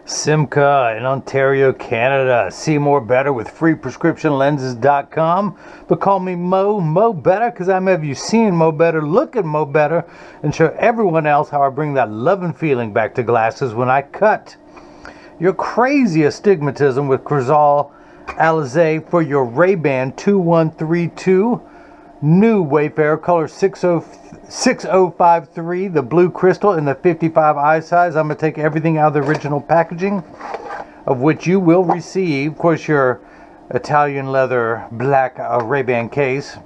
Simcha in Ontario, Canada. See more better with freeprescriptionlenses.com. But call me Mo Better, because I'm have you seeing Mo Better, looking Mo Better, and show everyone else how I bring that love and feeling back to glasses when I cut your crazy astigmatism with Crizal Alize for your RayBan 2132. New Wayfarer color 6053, the blue crystal in the 55 eye size. I'm going to take everything out of the original packaging, of which you will receive, of course, your Italian leather black RayBan case,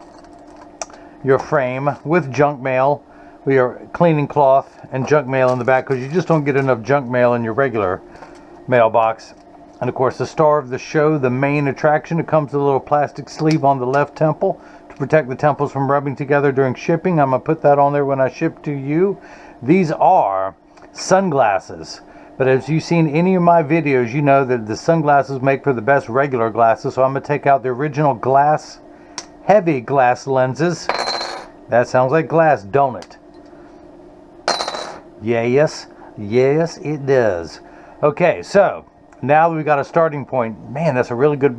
your frame with junk mail, with your cleaning cloth and junk mail in the back, because you just don't get enough junk mail in your regular mailbox. And of course, the star of the show, the main attraction, it comes with a little plastic sleeve on the left temple to protect the temples from rubbing together during shipping. I'm going to put that on there when I ship to you. These are sunglasses. But as you've seen any of my videos, you know that the sunglasses make for the best regular glasses. So I'm going to take out the original glass, heavy glass lenses. That sounds like glass, don't it? Yes, it does. Okay, so now that we've got a starting point, man, that's a really good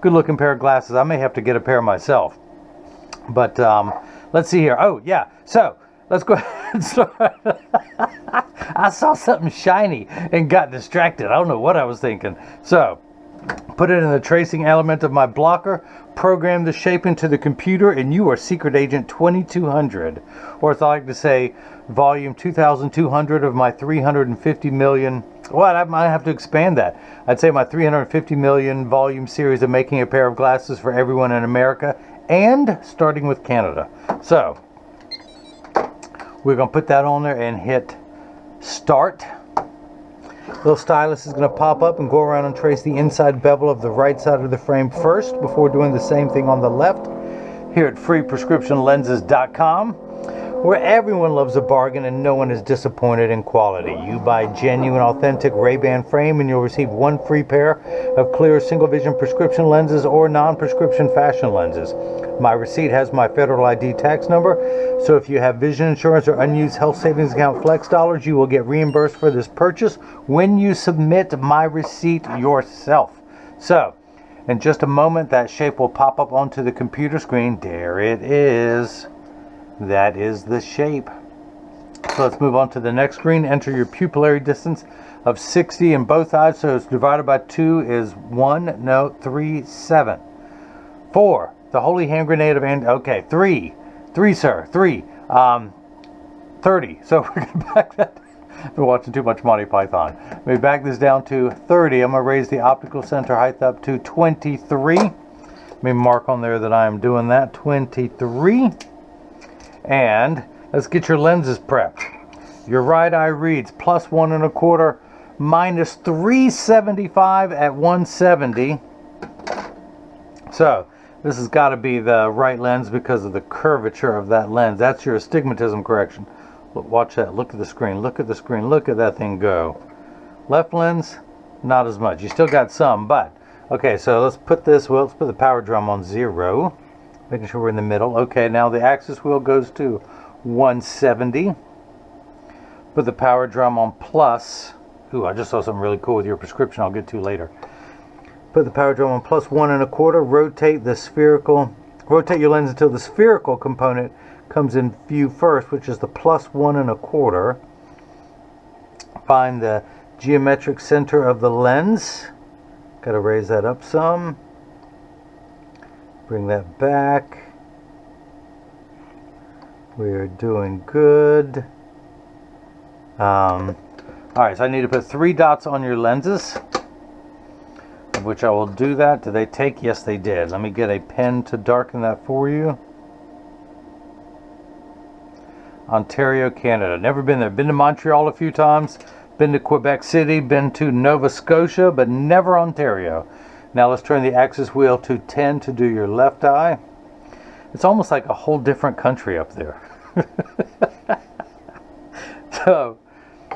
looking pair of glasses. I may have to get a pair myself. But let's see here. Oh, yeah. So let's go ahead and start. I saw something shiny and got distracted. I don't know what I was thinking. So put it in the tracing element of my blocker, program the shape into the computer, and you are Secret Agent 2200. Or as I like to say, volume 2200 of my 350 million. Well, I might have to expand that. I'd say my 350 million volume series of making a pair of glasses for everyone in America, and starting with Canada. So we're going to put that on there and hit start. Little stylus is going to pop up and go around and trace the inside bevel of the right side of the frame first before doing the same thing on the left. Here at freeprescriptionlenses.com, where everyone loves a bargain and no one is disappointed in quality. You buy genuine, authentic RayBan frame and you'll receive one free pair of clear single vision prescription lenses or non-prescription fashion lenses. My receipt has my federal ID tax number, so if you have vision insurance or unused health savings account flex dollars, you will get reimbursed for this purchase when you submit my receipt yourself. So, in just a moment, that shape will pop up onto the computer screen. There it is. That is the shape. So let's move on to the next screen. Enter your pupillary distance of 60 in both eyes. So it's divided by 2 is 7. 4. The holy hand grenade of okay, 3, sir, 30. So we're gonna back that. I've been watching too much Monty Python. Let me back this down to 30. I'm gonna raise the optical center height up to 23. Let me mark on there that I am doing that. 23. And let's get your lenses prepped. Your right eye reads +1 1/4, -375 at 170. So this has got to be the right lens because of the curvature of that lens. That's your astigmatism correction. Look, watch that. Look at the screen. Look at the screen. Look at that thing go. Left lens, not as much. You still got some, but okay. So let's put this. Well, let's put the power drum on 0. Making sure we're in the middle. Okay, now the axis wheel goes to 170. Put the power drum on plus. Ooh, I just saw something really cool with your prescription I'll get to later. Put the power drum on +1 1/4. Rotate your lens until the spherical component comes in view first, which is the +1 1/4. Find the geometric center of the lens. Got to raise that up some. Bring that back. We're doing good. Alright, so I need to put 3 dots on your lenses, of which I will do that. Did they take? Yes, they did. Let me get a pen to darken that for you. Ontario, Canada. Never been there. Been to Montreal a few times. Been to Quebec City. Been to Nova Scotia, but never Ontario. Now let's turn the axis wheel to 10 to do your left eye. It's almost like a whole different country up there. So,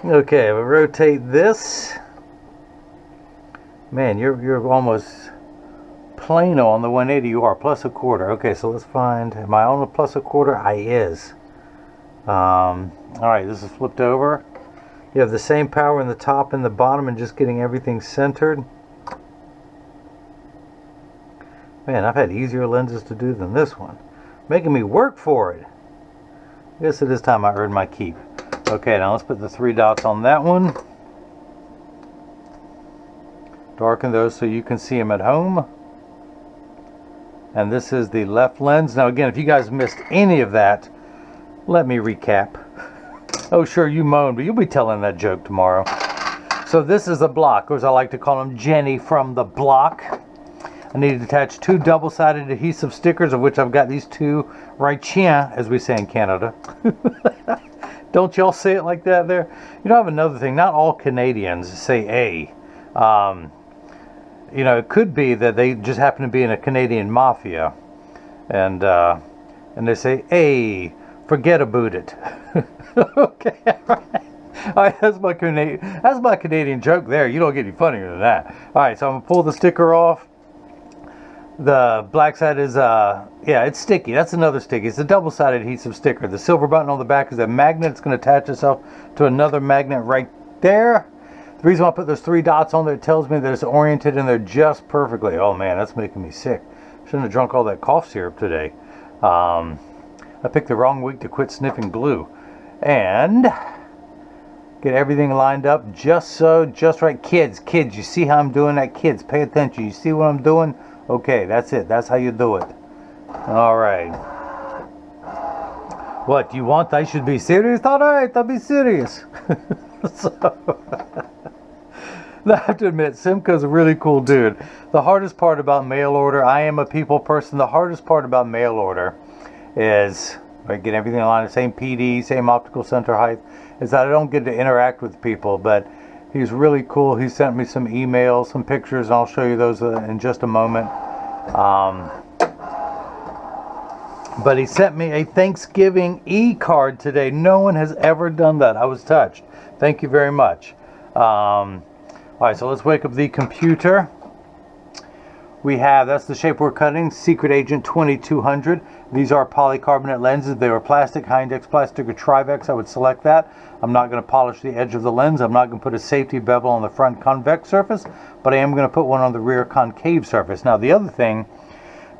okay, we'll rotate this. Man, you're almost plano on the 180. You are +1/4. Okay, so let's find. Am I on the +1/4? I is. All right, this is flipped over. You have the same power in the top and the bottom and just getting everything centered. Man, I've had easier lenses to do than this one. Making me work for it. I guess it is time I earned my keep. Okay, now let's put the 3 dots on that one. Darken those so you can see them at home. And this is the left lens. Now again, if you guys missed any of that, let me recap. Oh sure, you moaned, but you'll be telling that joke tomorrow. So this is a block, or as I like to call them, Jenny from the block. I need to attach 2 double-sided adhesive stickers, of which I've got these 2 right here, as we say in Canada. Don't y'all say it like that there? You know, I have another thing. Not all Canadians say A. You know, it could be that they just happen to be in a Canadian mafia. And they say, hey, forget about it. Okay, all right, that's my Canadian joke there. You don't get any funnier than that. All right, so I'm going to pull the sticker off. The black side is, yeah, it's sticky. That's another sticky. It's a double-sided adhesive sticker. The silver button on the back is a magnet. It's going to attach itself to another magnet right there. The reason why I put those 3 dots on there, it tells me that it's oriented in there just perfectly. Oh man, that's making me sick. Shouldn't have drunk all that cough syrup today. I picked the wrong week to quit sniffing glue. And get everything lined up just right. Kids, you see how I'm doing that? Kids, pay attention. You see what I'm doing? Okay, that's it. That's how you do it. All right. What, you want I should be serious? All right, I'll be serious. I have to admit, Simcha's a really cool dude. The hardest part about mail order, I am a people person. The hardest part about mail order is, right, get everything aligned, same PD, same optical center height, is that I don't get to interact with people. But he's really cool. He sent me some emails, some pictures, and I'll show you those in just a moment. But he sent me a Thanksgiving e-card today. No one has ever done that. I was touched. Thank you very much. All right, so let's wake up the computer. We have, that's the shape we're cutting, Secret Agent 2200. These are polycarbonate lenses. They were plastic, high index plastic or Trivex. I would select that. I'm not going to polish the edge of the lens. I'm not going to put a safety bevel on the front convex surface, but I am going to put one on the rear concave surface. Now the other thing,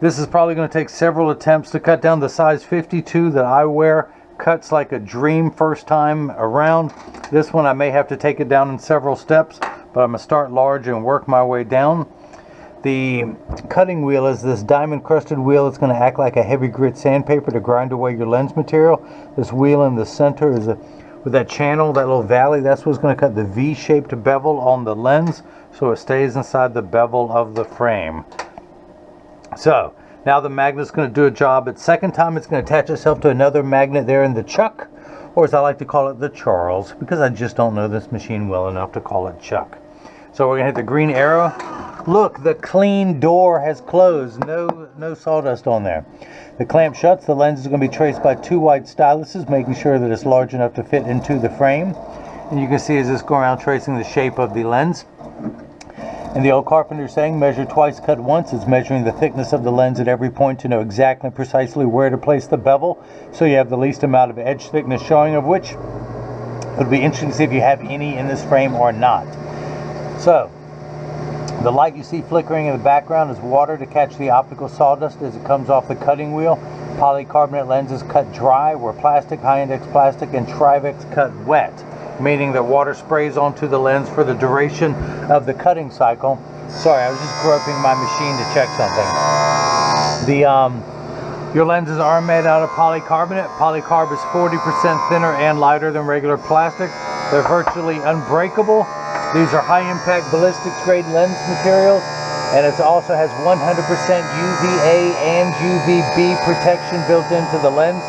this is probably going to take several attempts to cut down. The size 52 that I wear cuts like a dream first time around. This one I may have to take it down in several steps, but I'm going to start large and work my way down. The cutting wheel is this diamond crusted wheel. It's going to act like a heavy grit sandpaper to grind away your lens material. This wheel in the center is with that channel, that little valley, that's what's going to cut the V-shaped bevel on the lens so it stays inside the bevel of the frame. So now the magnet's going to do a job. At second time, it's going to attach itself to another magnet there in the chuck, or as I like to call it, the Charles, because I just don't know this machine well enough to call it chuck. So we're going to hit the green arrow. Look, the clean door has closed. No sawdust on there. The clamp shuts. The lens is going to be traced by 2 white styluses, making sure that it's large enough to fit into the frame. And you can see as this going around tracing the shape of the lens. And the old carpenter saying, measure twice, cut once. It's measuring the thickness of the lens at every point to know exactly precisely where to place the bevel, so you have the least amount of edge thickness showing, of which it would be interesting to see if you have any in this frame or not. So the light you see flickering in the background is water to catch the optical sawdust as it comes off the cutting wheel. Polycarbonate lenses cut dry, where plastic, high index plastic, and Trivex cut wet, meaning that water sprays onto the lens for the duration of the cutting cycle. Sorry, I was just groping my machine to check something. Your lenses are made out of polycarbonate. Polycarb is 40% thinner and lighter than regular plastic. They're virtually unbreakable. These are high-impact ballistics-grade lens materials, and it also has 100% UVA and UVB protection built into the lens.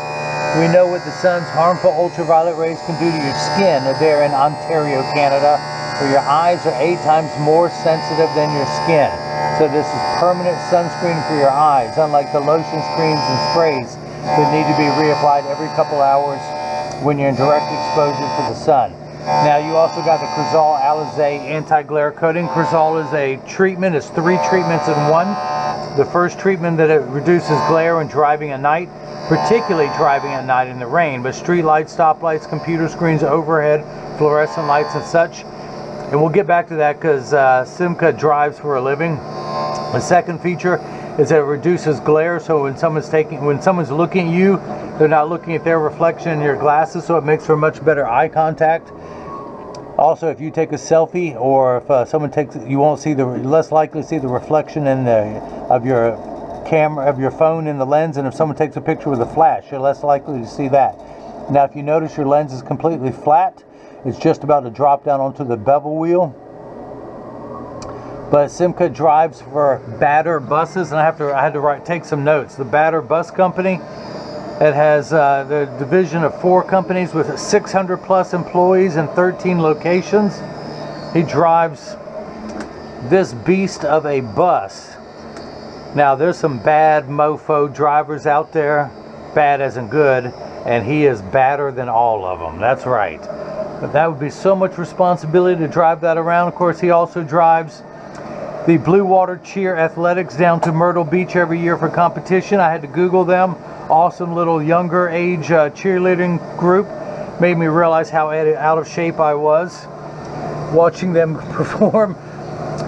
We know what the sun's harmful ultraviolet rays can do to your skin there in Ontario, Canada, where your eyes are 8 times more sensitive than your skin. So this is permanent sunscreen for your eyes, unlike the lotion screens and sprays that need to be reapplied every couple hours when you're in direct exposure to the sun. Now you also got the Crizal Alize anti-glare coating. Crizal is a treatment. It's 3 treatments in one. The first treatment that it reduces glare when driving at night. particularly driving at night in the rain. But street lights, stoplights, computer screens, overhead, fluorescent lights and such. And we'll get back to that because Simcha drives for a living. The second feature is that it reduces glare, so when someone's looking at you, they're not looking at their reflection in your glasses, so it makes for much better eye contact. Also, if you take a selfie, or if someone takes it, you won't see less likely to see the reflection of your camera, of your phone in the lens, and if someone takes a picture with a flash, you're less likely to see that. Now, if you notice your lens is completely flat, it's just about to drop down onto the bevel wheel. But Simcha drives for Batter Buses, and I had to take some notes. The Batter Bus Company, it has the division of 4 companies with 600 plus employees in 13 locations. He drives this beast of a bus. Now, there's some bad mofo drivers out there, bad as in good, and he is badder than all of them. That's right. But that would be so much responsibility to drive that around. Of course, he also drives the Blue Water Cheer Athletics down to Myrtle Beach every year for competition. I had to Google them. Awesome little younger age cheerleading group. Made me realize how out of shape I was watching them perform.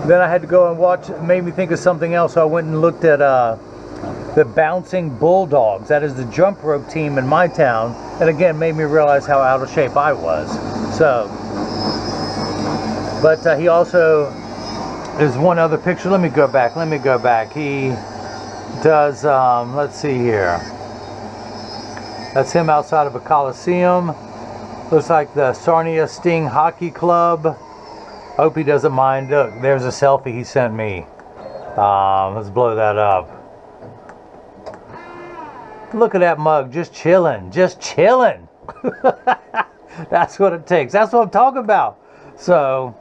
Then I had to go and watch. It made me think of something else. So I went and looked at the Bouncing Bulldogs. That is the jump rope team in my town. And again, made me realize how out of shape I was. So, but he also, there's one other picture. Let me go back. He does, let's see here. That's him outside of a Coliseum. Looks like the Sarnia Sting Hockey Club. Hope he doesn't mind. Look, there's a selfie he sent me. Let's blow that up. Look at that mug, just chilling. That's what it takes. That's what I'm talking about. So,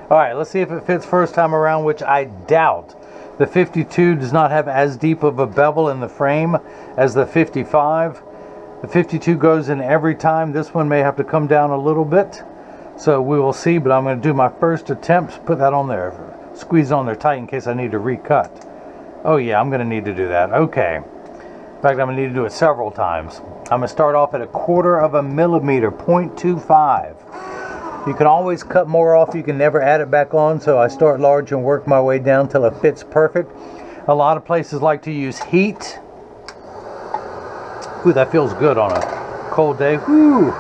all right, let's see if it fits first time around, which I doubt. The 52 does not have as deep of a bevel in the frame as the 55. The 52 goes in every time. This one may have to come down a little bit. So we will see, but I'm going to do my first attempt. Put that on there. Squeeze it on there tight in case I need to recut. Oh yeah, I'm going to need to do that. Okay. In fact, I'm going to need to do it several times. I'm going to start off at 1/4 millimeter, 0.25. You can always cut more off. You can never add it back on. So I start large and work my way down till it fits perfect. A lot of places like to use heat. Ooh, that feels good on a cold day. Woo!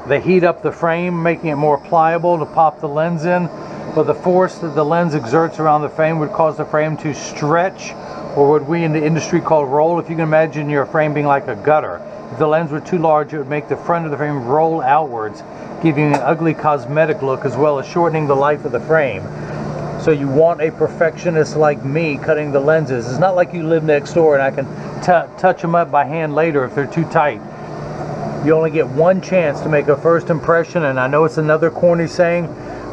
They heat up the frame, making it more pliable to pop the lens in. But the force that the lens exerts around the frame would cause the frame to stretch, or what we in the industry call roll. If you can imagine your frame being like a gutter. If the lens were too large, it would make the front of the frame roll outwards, giving an ugly cosmetic look as well as shortening the life of the frame. So you want a perfectionist like me cutting the lenses. It's not like you live next door and I can touch them up by hand later if they're too tight. You only get one chance to make a first impression, and I know it's another corny saying,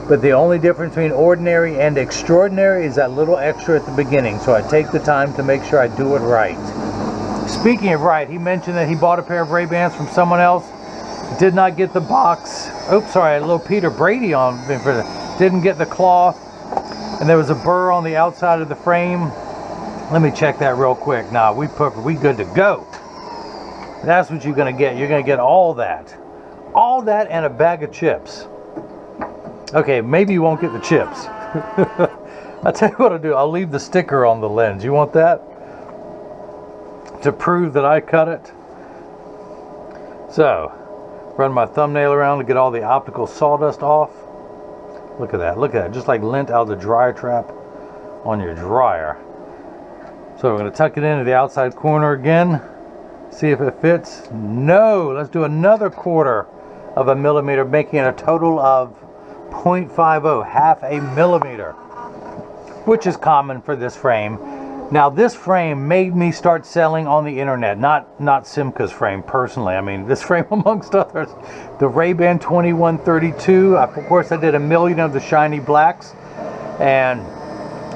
but the only difference between ordinary and extraordinary is that little extra at the beginning. So I take the time to make sure I do it right. Speaking of right, he mentioned that he bought a pair of RayBans from someone else. Did not get the box. Oops, sorry, I had a little Peter Brady on. Didn't get the cloth. And there was a burr on the outside of the frame. Let me check that real quick. Nah, we good to go. That's what you're gonna get. You're gonna get all that and a bag of chips. Okay, maybe you won't get the chips. I'll tell you what I'll do. I'll leave the sticker on the lens. You want that? To prove that I cut it. So, run my thumbnail around to get all the optical sawdust off. Look at that, just like lint out of the dryer trap on your dryer. So we're going to tuck it into the outside corner again, see if it fits. No, let's do another 1/4 millimeter, making it a total of 0.50, 1/2 millimeter, which is common for this frame. Now this frame made me start selling on the internet, not Simcha's frame personally. I mean, this frame amongst others, the RayBan 2132. Of course, I did a million of the shiny blacks, and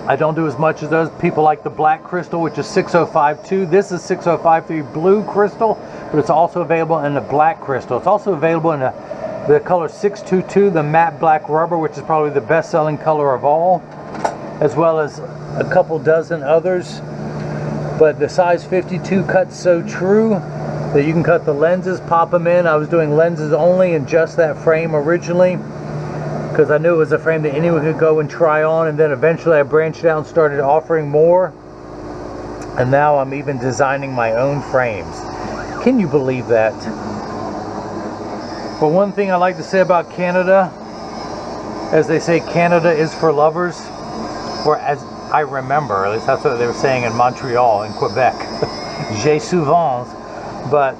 I don't do as much as those. People like the black crystal, which is 6052. This is 6053 blue crystal, but it's also available in the black crystal. It's also available in the color 622, the matte black rubber, which is probably the best-selling color of all, as well as a couple dozen others. but the size 52 cuts so true that you can cut the lenses, pop them in. I was doing lenses only in just that frame originally because I knew it was a frame that anyone could go and try on, and then eventually I branched out and started offering more, and now I'm even designing my own frames. Can you believe that? But one thing I like to say about Canada, as they say, Canada is for lovers, or as I remember, at least that's what they were saying in Montreal, in Quebec. J'ai souvent. But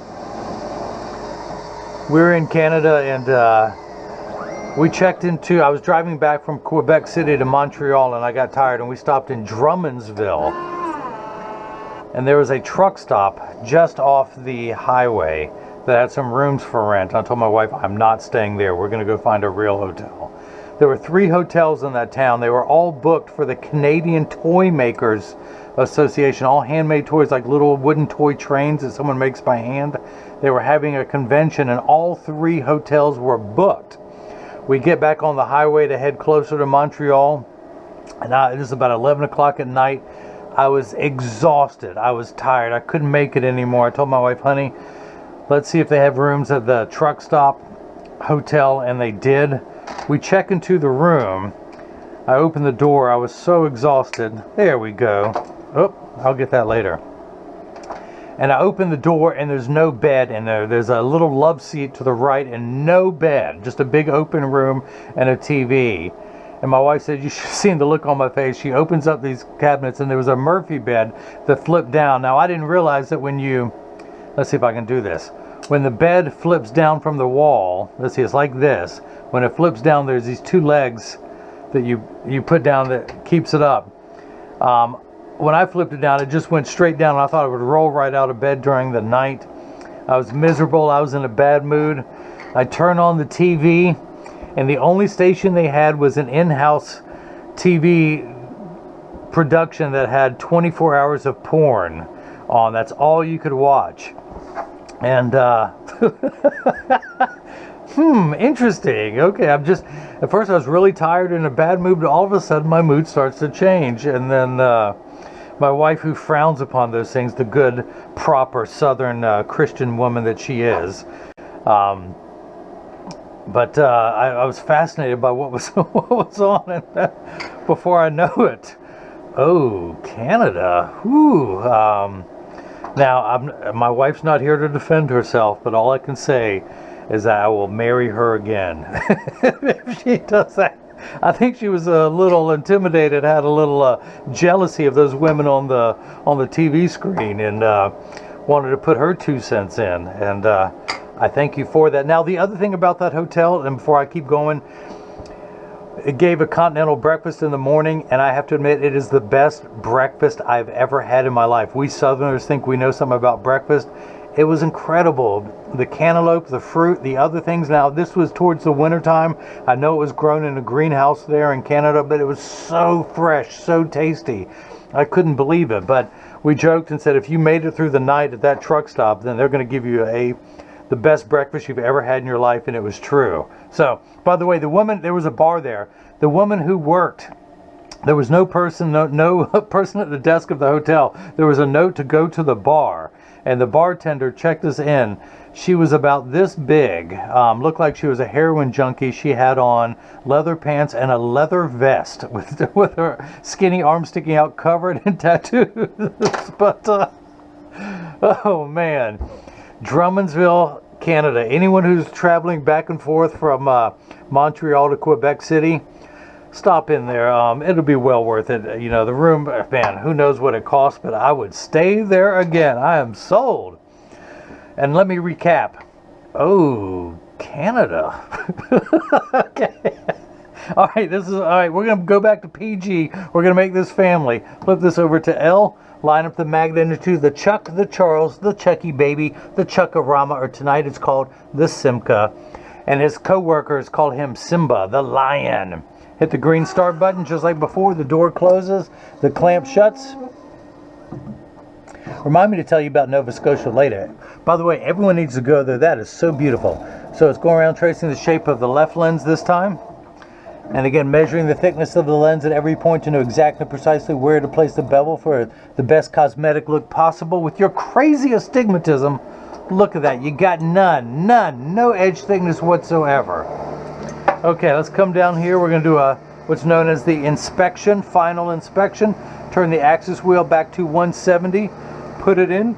we're in Canada, and we checked into, I was driving back from Quebec City to Montreal, and I got tired, and we stopped in Drummondville. And there was a truck stop just off the highway that had some rooms for rent. I told my wife, I'm not staying there. We're going to go find a real hotel. There were 3 hotels in that town. They were all booked for the Canadian Toy Makers Association, all handmade toys, like little wooden toy trains that someone makes by hand. They were having a convention, and all 3 hotels were booked. We get back on the highway to head closer to Montreal, and it was about 11 o'clock at night. I was exhausted. I was tired. I couldn't make it anymore. I told my wife, honey, let's see if they have rooms at the truck stop hotel, and they did. We check into the room. I opened the door. I was so exhausted. There we go. Oh, I'll get that later. And I opened the door, and there's no bed in there. There's a little love seat to the right and no bed. Just a big open room and a TV. And my wife said, you should have seen the look on my face. She opens up these cabinets, and there was a Murphy bed that flipped down. Now, I didn't realize that when you, let's see if I can do this. When the bed flips down from the wall, let's see, it's like this. When it flips down, there's these 2 legs that you put down that keeps it up. When I flipped it down, it just went straight down, and I thought it would roll right out of bed during the night. I was miserable. I was in a bad mood. I turned on the TV, and the only station they had was an in-house TV production that had 24 hours of porn on. That's all you could watch. And interesting. Okay, at first I was really tired and in a bad mood, but all of a sudden my mood starts to change. And then my wife, who frowns upon those things, the good, proper Southern Christian woman that she is, I was fascinated by what was on, and before I know it, oh, Canada. Whew. Now, my wife's not here to defend herself, but all I can say is that I will marry her again if she does that. I think she was a little intimidated, had a little jealousy of those women on the TV screen, and wanted to put her 2 cents in. And I thank you for that. Now, the other thing about that hotel, and before I keep going, it gave a continental breakfast in the morning, and I have to admit, it is the best breakfast I've ever had in my life. We Southerners think we know something about breakfast. It was incredible. The cantaloupe, the fruit, the other things. Now, this was towards the winter time. I know it was grown in a greenhouse there in Canada, but it was so fresh, so tasty. I couldn't believe it. But we joked and said, if you made it through the night at that truck stop, then they're going to give you the best breakfast you've ever had in your life, and it was true. So, by the way, there was a bar there. The woman who worked, there was no person at the desk of the hotel. There was a note to go to the bar, and the bartender checked us in. She was about this big, looked like she was a heroin junkie. She had on leather pants and a leather vest with her skinny arms sticking out, covered in tattoos. But, oh man. Drummondville, Canada. Anyone who's traveling back and forth from Montreal to Quebec City, stop in there. It'll be well worth it. You know, the room, man, who knows what it costs, but I would stay there again. I am sold. And let me recap. Oh, Canada. Okay. All right, we're going to go back to PG. We're going to make this family. Flip this over to L. Line up the magnitude, the Chuck, the Charles, the Chucky baby, the Chuckarama, or tonight it's called the Simcha. And his co-workers call him Simba, the lion. Hit the green start button just like before. The door closes, the clamp shuts. Remind me to tell you about Nova Scotia later. By the way, everyone needs to go there. That is so beautiful. So it's going around tracing the shape of the left lens this time. And again, measuring the thickness of the lens at every point to know exactly precisely where to place the bevel for the best cosmetic look possible. With your crazy astigmatism, look at that. You got none. No edge thickness whatsoever. Okay, let's come down here. We're going to do what's known as the inspection, final inspection. Turn the axis wheel back to 170. Put it in.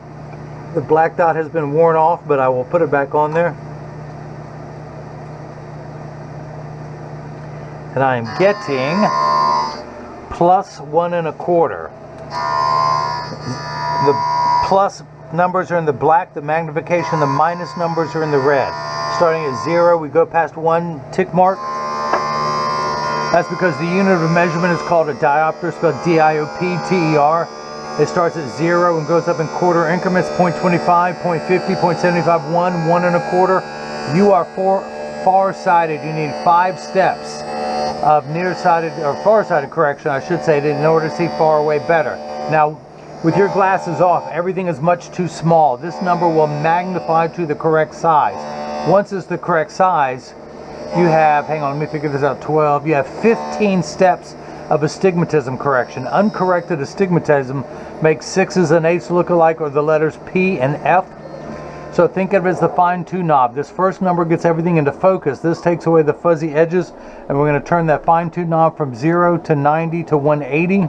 The black dot has been worn off, but I will put it back on there. And I'm getting +1 1/4. The plus numbers are in the black, the magnification, the minus numbers are in the red. Starting at 0, we go past 1 tick mark. That's because the unit of measurement is called a diopter, spelled D-I-O-P-T-E-R. It starts at 0 and goes up in quarter increments, 0.25, 0.50, 0.75, 1, 1 1/4. You are far-sighted. You need 5 steps of nearsighted or far-sighted correction, I should say, in order to see far away better. Now, with your glasses off, everything is much too small. This number will magnify to the correct size. Once it's the correct size, you have, hang on, let me figure this out, 12, you have 15 steps of astigmatism correction. Uncorrected astigmatism makes 6s and 8s look alike, or the letters P and F. So think of it as the fine-tune knob. This first number gets everything into focus. This takes away the fuzzy edges, and we're going to turn that fine-tune knob from 0 to 90 to 180.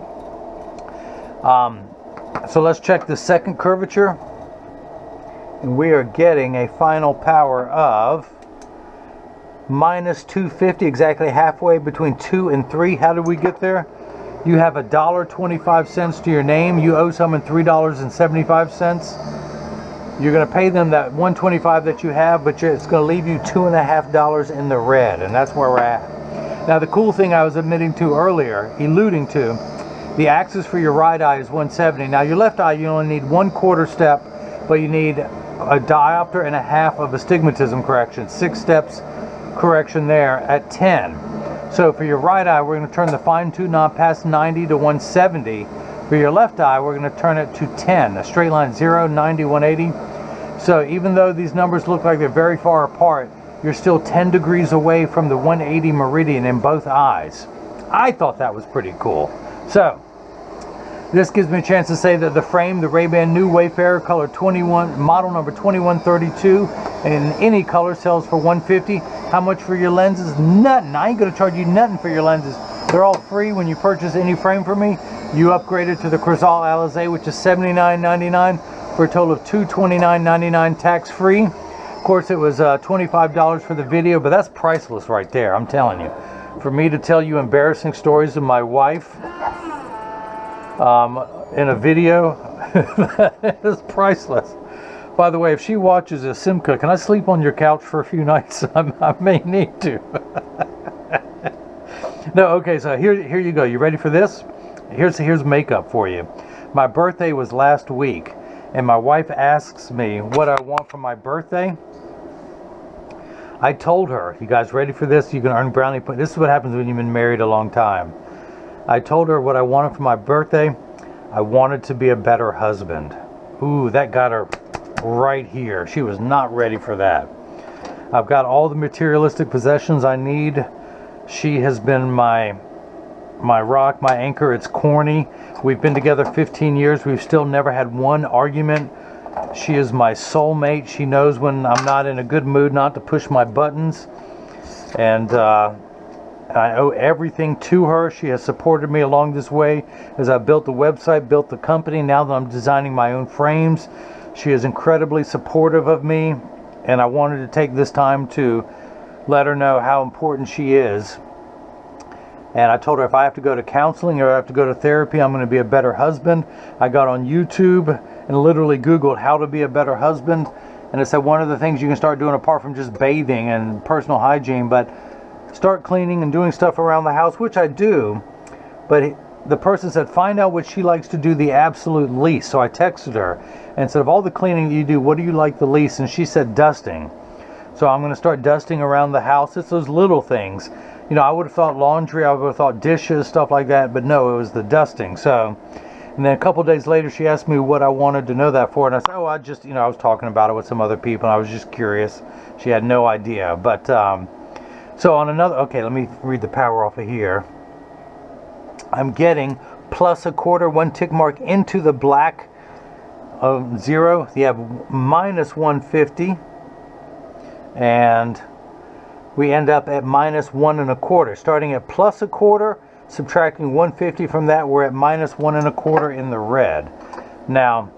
So let's check the second curvature. And we are getting a final power of -250, exactly halfway between 2 and 3. How did we get there? You have $1.25 to your name. You owe someone $3.75. You're going to pay them that $1.25 that you have, but it's going to leave you $2.50 in the red, and that's where we're at. Now, the cool thing I was alluding to, the axis for your right eye is 170. Now, your left eye, you only need 1/4 step, but you need a diopter and a half of astigmatism correction. 6 steps correction there at 10. So for your right eye, we're going to turn the fine-tune knob past 90 to 170. For your left eye, we're going to turn it to 10, a straight line, 0, 90, 180. So even though these numbers look like they're very far apart, you're still 10 degrees away from the 180 meridian in both eyes. I thought that was pretty cool. So this gives me a chance to say that the frame, the RayBan new Wayfarer color 21, model number 2132, in any color sells for $150. How much for your lenses? Nothing. I ain't going to charge you nothing for your lenses. They're all free when you purchase any frame from me. You upgrade it to the Crizal Alize, which is $79.99 for a total of $229.99 tax-free. Of course, it was $25 for the video, but that's priceless right there, I'm telling you. For me to tell you embarrassing stories of my wife in a video, that is priceless. By the way, if she watches this, Simcha, can I sleep on your couch for a few nights? I may need to. No, okay, so here you go. You ready for this? Here's makeup for you. My birthday was last week, and my wife asks me what I want for my birthday. I told her, you guys ready for this? You can earn brownie points. This is what happens when you've been married a long time. I told her what I wanted for my birthday. I wanted to be a better husband. Ooh, that got her right here. She was not ready for that. I've got all the materialistic possessions I need. She has been my rock, my anchor. It's corny. We've been together 15 years. We've still never had one argument. She is my soulmate. She knows when I'm not in a good mood not to push my buttons. And I owe everything to her. She has supported me along this way as I built the website, built the company. Now that I'm designing my own frames, she is incredibly supportive of me. And I wanted to take this time to let her know how important she is. And I told her if I have to go to counseling or I have to go to therapy, I'm going to be a better husband. I got on YouTube and literally Googled how to be a better husband. And it said one of the things you can start doing apart from just bathing and personal hygiene, but start cleaning and doing stuff around the house, which I do. But the person said, find out what she likes to do the absolute least. So I texted her and said, of all the cleaning that you do, what do you like the least? And she said, dusting. So I'm going to start dusting around the house. It's those little things. You know, I would have thought laundry, I would have thought dishes, stuff like that, but no, it was the dusting. So, and then a couple days later, she asked me what I wanted to know that for, and I said, oh, I just, I was talking about it with some other people, and I was just curious. She had no idea, but, So on another, okay, let me read the power off of here. I'm getting plus a quarter, 1 tick mark into the black of 0. You have minus 150, and we end up at minus 1 1/4. Starting at plus a quarter, subtracting 150 from that, we're at minus 1 1/4 in the red. Now,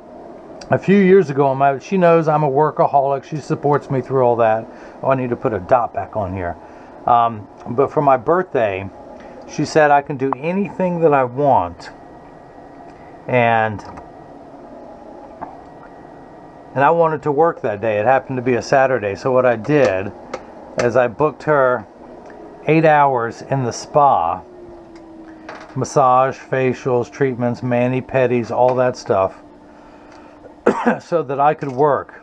a few years ago, she knows I'm a workaholic. She supports me through all that. Oh, I need to put a dot back on here. But for my birthday, she said I can do anything that I want. And I wanted to work that day. It happened to be a Saturday. So what I did is I booked her 8 hours in the spa. Massage, facials, treatments, mani-pedis, all that stuff. So that I could work.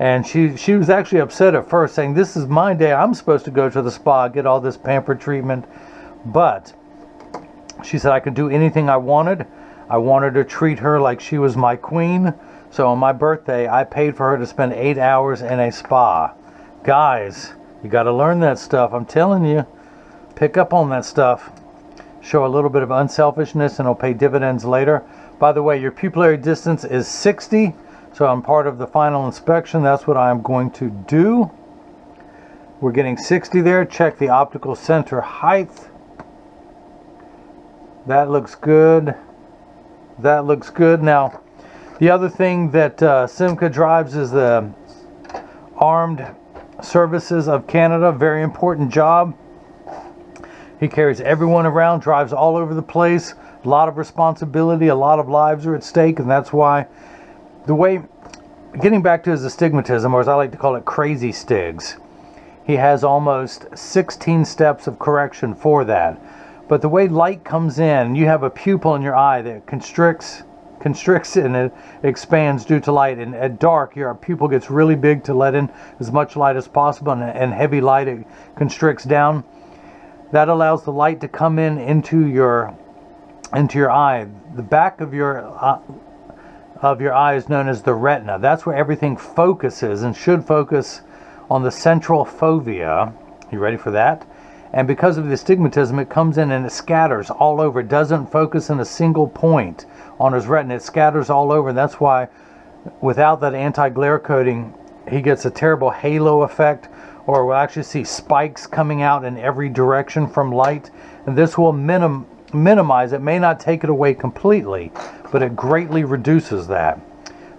And she was actually upset at first, saying, this is my day. I'm supposed to go to the spa, get all this pamper treatment. But she said I could do anything I wanted. I wanted to treat her like she was my queen. So on my birthday, I paid for her to spend 8 hours in a spa. Guys, you got to learn that stuff. I'm telling you, pick up on that stuff. Show a little bit of unselfishness and it'll pay dividends later. By the way, your pupillary distance is 60. So I'm part of the final inspection. That's what I'm going to do. We're getting 60 there. Check the optical center height. That looks good. That looks good. Now, the other thing that Simcha drives is the Armed Services of Canada. Very important job. He carries everyone around, drives all over the place. A lot of responsibility, a lot of lives are at stake, and that's why the way, getting back to his astigmatism, or as I like to call it, crazy stigs, he has almost 16 steps of correction for that. But the way light comes in, you have a pupil in your eye that constricts and it expands due to light. And at dark, your pupil gets really big to let in as much light as possible, and heavy light, it constricts down. That allows the light to come into your eye. The back of your eye is known as the retina. That's where everything focuses and should focus on the central fovea. You ready for that? And because of the astigmatism, it comes in and it scatters all over. It doesn't focus in a single point on his retina. It scatters all over. And that's why without that anti-glare coating, he gets a terrible halo effect, or we'll actually see spikes coming out in every direction from light. And this will minimize it. May not take it away completely, but it greatly reduces that.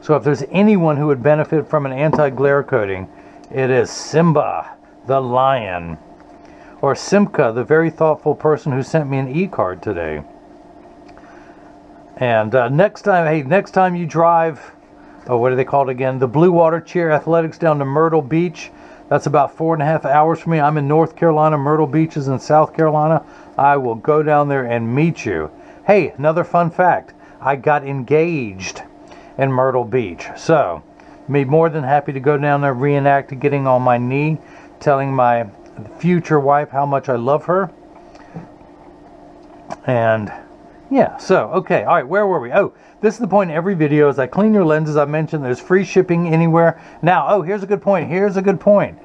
So if there's anyone who would benefit from an anti-glare coating, it is Simba the lion, or Simcha, the very thoughtful person who sent me an e-card today. And next time you drive, what do they call it again? The Blue Water Chair Athletics down to Myrtle Beach. That's about 4.5 hours for me. I'm in North Carolina. Myrtle Beach is in South Carolina. I will go down there and meet you. Hey, another fun fact. I got engaged in Myrtle Beach. So, be more than happy to go down there, reenact getting on my knee, telling my future wife how much I love her. And yeah, so, okay, all right, where were we? Oh, this is the point in every video. As I clean your lenses, I mentioned there's free shipping anywhere. Now, oh, here's a good point. Here's a good point.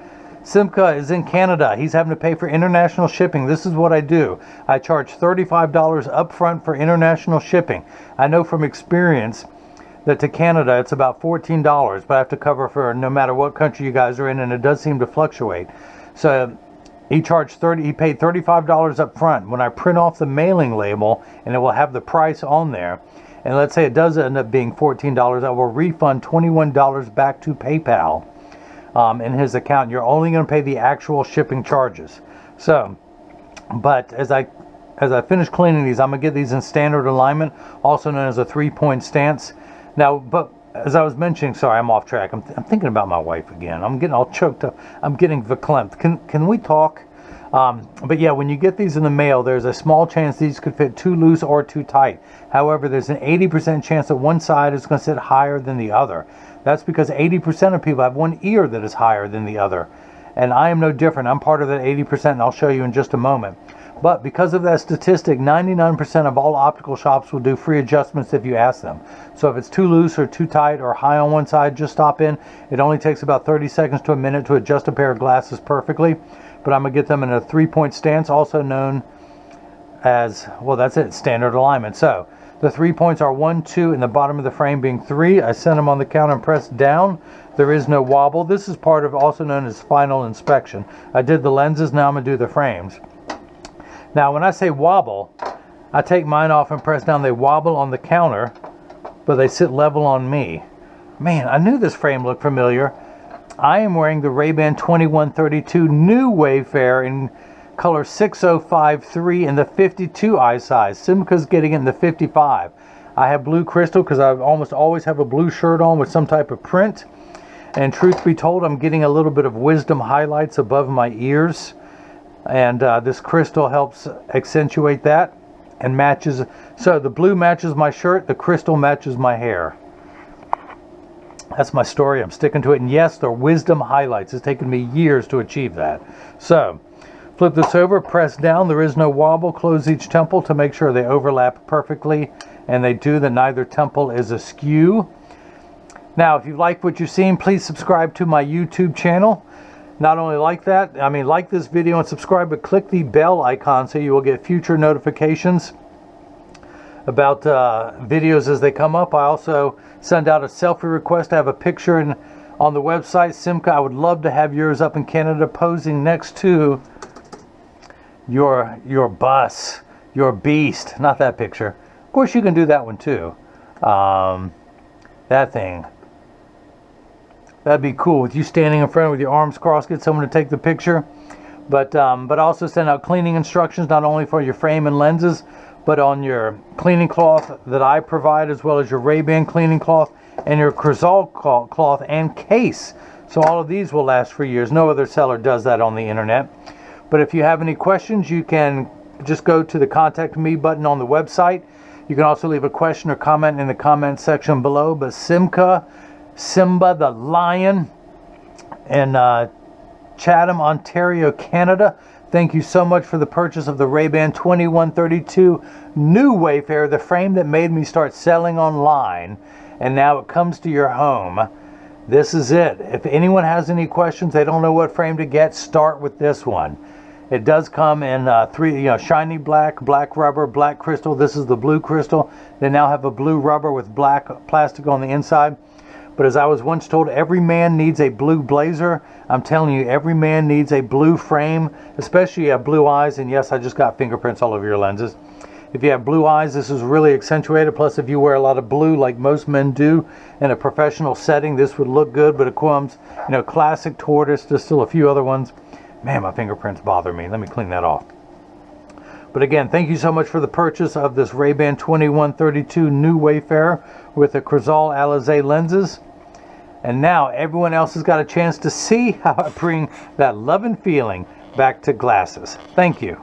Simcha is in Canada. He's having to pay for international shipping. This is what I do. I charge $35 up front for international shipping. I know from experience that to Canada it's about $14, but I have to cover for no matter what country you guys are in, and it does seem to fluctuate. So he paid $35 up front. When I print off the mailing label, and it will have the price on there, and let's say it does end up being $14, I will refund $21 back to PayPal in his account. You're only going to pay the actual shipping charges. So, but as I finish cleaning these, I'm going to get these in standard alignment, also known as a 3-point stance. Now, but as I was mentioning, sorry, I'm off track. I'm thinking about my wife again. I'm getting all choked up. I'm getting verklempt. Can we talk? But yeah, when you get these in the mail, there's a small chance these could fit too loose or too tight. However, there's an 80% chance that one side is going to sit higher than the other. That's because 80% of people have one ear that is higher than the other. And I am no different. I'm part of that 80%, and I'll show you in just a moment. But because of that statistic, 99% of all optical shops will do free adjustments if you ask them. So if it's too loose or too tight or high on one side, just stop in. It only takes about 30 seconds to a minute to adjust a pair of glasses perfectly. but I'm going to get them in a 3-point stance, also known as, well, that's it, standard alignment. So the 3 points are 1, 2, and the bottom of the frame being 3. I send them on the counter and press down. There is no wobble. This is part of also known as final inspection. I did the lenses, now I'm going to do the frames. Now when I say wobble, I take mine off and press down. They wobble on the counter, but they sit level on me. Man, I knew this frame looked familiar. I am wearing the RayBan 2132 new Wayfarer in color 6053 in the 52 eye size. Simcha's getting it in the 55. I have blue crystal because I almost always have a blue shirt on with some type of print. And truth be told, I'm getting a little bit of wisdom highlights above my ears. And this crystal helps accentuate that and matches. So the blue matches my shirt, the crystal matches my hair. That's my story. I'm sticking to it. And yes, they're wisdom highlights. It's taken me years to achieve that. So flip this over, press down. There is no wobble. Close each temple to make sure they overlap perfectly. And they do, that neither temple is askew. Now, if you like what you've seen, please subscribe to my YouTube channel. Not only like that, I mean, like this video and subscribe, but click the bell icon so you will get future notifications about videos as they come up. I also send out a selfie request. I have a picture on the website, Simcha. I would love to have yours up in Canada posing next to your bus, your beast. Not that picture. Of course, you can do that one too. That thing. That'd be cool with you standing in front with your arms crossed. Get someone to take the picture. But also send out cleaning instructions, not only for your frame and lenses, but on your cleaning cloth that I provide, as well as your RayBan cleaning cloth and your Crizal cloth and case. So all of these will last for years. No other seller does that on the internet. But if you have any questions, you can just go to the contact me button on the website. You can also leave a question or comment in the comment section below. But Simcha, Simba the Lion, in Chatham, Ontario, Canada, thank you so much for the purchase of the RayBan 2132 new Wayfarer, the frame that made me start selling online, and now it comes to your home. This is it. If anyone has any questions, they don't know what frame to get, start with this one. It does come in shiny black, black rubber, black crystal. This is the blue crystal. They now have a blue rubber with black plastic on the inside. But as I was once told, every man needs a blue blazer. I'm telling you, every man needs a blue frame, especially if you have blue eyes. And yes, I just got fingerprints all over your lenses. If you have blue eyes, this is really accentuated. Plus, if you wear a lot of blue like most men do in a professional setting, this would look good. But it comes, classic tortoise. There's still a few other ones. Man, my fingerprints bother me. Let me clean that off. But again, thank you so much for the purchase of this RayBan 2132 new Wayfarer with the Crizal Alize lenses. And now everyone else has got a chance to see how I bring that love and feeling back to glasses. Thank you.